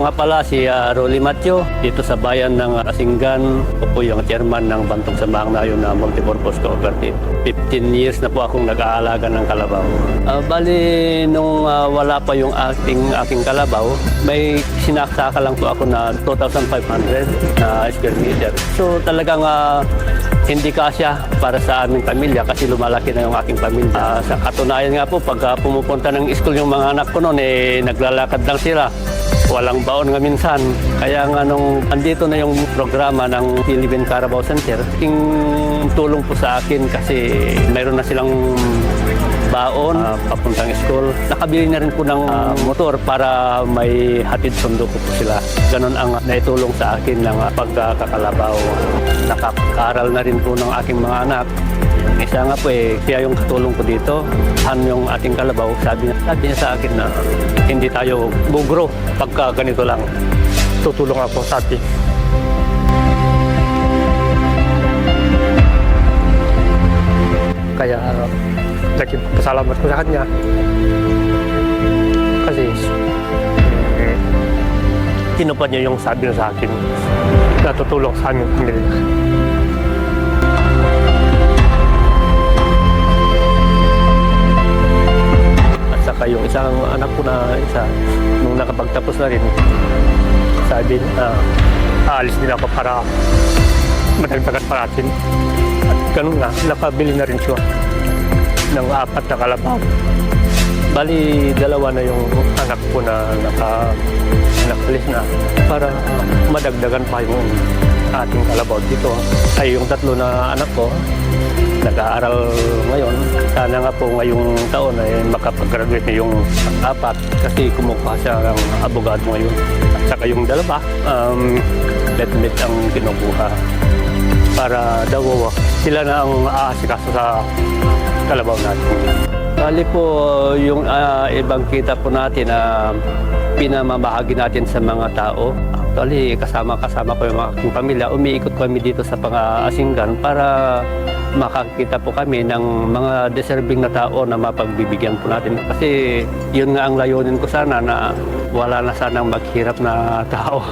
Ito nga pala si Rolly Matthew dito sa bayan ng Asinggan. Ako po yung chairman ng Bantog Sambahang Nayon na Multipurpose Cooperative. 15 years na po akong nag-aalaga ng kalabaw. Bali, nung wala pa yung aking kalabaw, may sinaksaka lang po ako na 2,500 na square meter. So talagang hindi kasya para sa aming pamilya kasi lumalaki na yung aking pamilya. Sa katunayan nga po, pag pumupunta ng school yung mga anak ko noon, naglalakad lang sila. Walang baon nga minsan. Kaya nga nung andito na yung programa ng Philippine Carabao Center, yung tulong po sa akin kasi mayroon na silang baon papuntang school. Nakabili na rin po ng motor para may hatid sundo ko po sila. Ganon ang naitulong sa akin ng pagkakalabaw. Nakakaaral na rin po ng aking mga anak. Isa nga po siya yung katulong ko dito. Yung ating kalabaw, sabi niya sa akin na hindi tayo bugro pagka ganito lang. Tutulong ako sa atin. Kaya naging pasalamat ko sa kanya. Kasi tinupad niya yung sabi niya sa akin na tutulong sa aming pamilya. Saka yung isang anak ko na isa, nung nakapagtapos na rin, sabi aalis din ako para madagdagan pa natin. At ganun nga, nakabili na rin siya ng 4 na kalabaw. Bali, 2 na yung anak ko na nakalis na para madagdagan pa yung ating kalabaw dito. Ay yung 3 na anak ko, nag-aaral ngayon. Sana nga po ngayong taon ay makapag-graduate na yung 4 kasi kumukuha siya ng abogado ngayon. At saka yung 2, let ang kinukuha para daw sila na ang aasikaso sa kalabaw natin. Bali po yung ibang kita po natin na pinamamahagi natin sa mga tao. Actually, kasama ko yung aking pamilya. Umiikot kami dito sa Asinggan para makakita po kami ng mga deserving na tao na mapagbibigyan po natin. Kasi yun nga ang layunin ko sana na wala na sanang maghirap na tao.